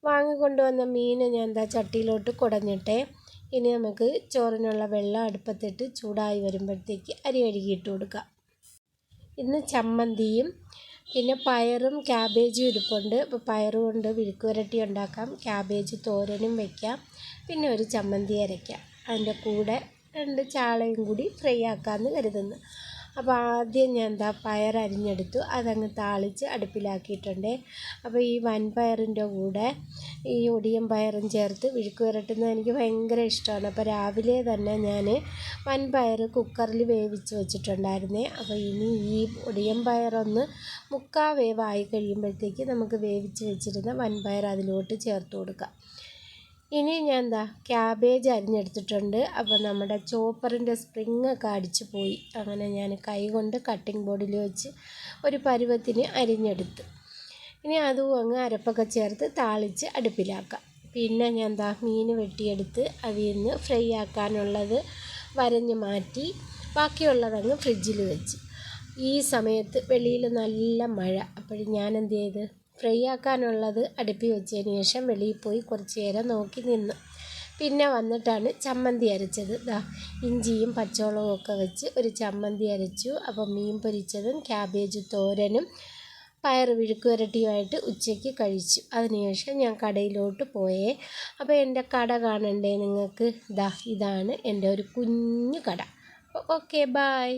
വാങ്ങിക്കൊണ്ടുവന്ന മീൻ ഞാൻ എന്താ ചട്ടിയിലോട്ട് കുടഞ്ഞിട്ടേ. ഇനി നമുക്ക് ചോറിനുള്ള വെള്ളം അടുപ്പത്തിട്ട് ചൂടായി വരുമ്പോഴത്തേക്ക് അരി കഴുകിയിട്ട് കൊടുക്കാം. ഇന്ന് ചമ്മന്തിയും പിന്നെ പയറും ക്യാബേജും ഇരിപ്പുണ്ട്. അപ്പോൾ പയർ കൊണ്ട് വിഴുക്ക് വരട്ടി ഉണ്ടാക്കാം, ക്യാബേജ് തോരനും വയ്ക്കാം, പിന്നെ ഒരു ചമ്മന്തി അരയ്ക്കാം. അതിൻ്റെ കൂടെ 2 ചാളയും കൂടി ഫ്രൈ ആക്കാമെന്ന് കരുതുന്നു. അപ്പോൾ ആദ്യം ഞാൻ എന്താ പയർ അരിഞ്ഞെടുത്തു, അതങ്ങ് താളിച്ച് അടുപ്പിലാക്കിയിട്ടുണ്ട്. അപ്പോൾ ഈ വൻപയറിൻ്റെ കൂടെ ഈ ഒടിയൻ പയറും ചേർത്ത് വിഴുക്ക് വരട്ടുന്നത് എനിക്ക് ഭയങ്കര ഇഷ്ടമാണ്. അപ്പോൾ രാവിലെ തന്നെ ഞാൻ വൻപയർ കുക്കറിൽ വേവിച്ച് വെച്ചിട്ടുണ്ടായിരുന്നേ. അപ്പോൾ ഇനി ഈ ഒടിയൻ പയറൊന്ന് 3/4 വേവായി കഴിയുമ്പോഴത്തേക്ക് നമുക്ക് വേവിച്ച് വെച്ചിരുന്ന വൻപയർ അതിലോട്ട് ചേർത്ത് കൊടുക്കാം. ഇനി ഞാൻ എന്താ ക്യാബേജ് അരിഞ്ഞെടുത്തിട്ടുണ്ട്. അപ്പോൾ നമ്മുടെ ചോപ്പറിൻ്റെ സ്പ്രിങ് ഒക്കെ അടിച്ചു പോയി. അങ്ങനെ ഞാൻ കൈ കൊണ്ട് കട്ടിംഗ് ബോർഡിൽ വെച്ച് ഒരു പരുവത്തിന് അരിഞ്ഞെടുത്ത്. ഇനി അതും അങ്ങ് അരപ്പൊക്കെ ചേർത്ത് താളിച്ച് അടുപ്പിലാക്കാം. പിന്നെ ഞാൻ എന്താ മീൻ വെട്ടിയെടുത്ത് അതിൽ നിന്ന് ഫ്രൈ ആക്കാനുള്ളത് വരഞ്ഞ് മാറ്റി ബാക്കിയുള്ളതങ്ങ് ഫ്രിഡ്ജിൽ വെച്ച്. ഈ സമയത്ത് വെളിയിൽ നല്ല മഴ. അപ്പോൾ ഞാൻ എന്ത് ചെയ്ത് ഫ്രൈ ആക്കാനുള്ളത് അടുപ്പിൽ വെച്ചതിന് ശേഷം വെളിയിൽ പോയി കുറച്ച് നേരം നോക്കി നിന്ന്. പിന്നെ വന്നിട്ടാണ് ചമ്മന്തി അരച്ചത്. ഇഞ്ചിയും പച്ചമുളകും ഒക്കെ വെച്ച് ഒരു ചമ്മന്തി അരച്ചു. അപ്പം മീൻ പൊരിച്ചതും ക്യാബേജ് തോരനും പയർ വിഴുക്ക് വരട്ടിയുമായിട്ട് ഉച്ചയ്ക്ക് കഴിച്ചു. അതിനുശേഷം ഞാൻ കടയിലോട്ട് പോയേ. അപ്പോൾ എൻ്റെ കട കാണണ്ടേ നിങ്ങൾക്ക്? ഇതാണ് എൻ്റെ ഒരു കുഞ്ഞു കട. Okay, bye.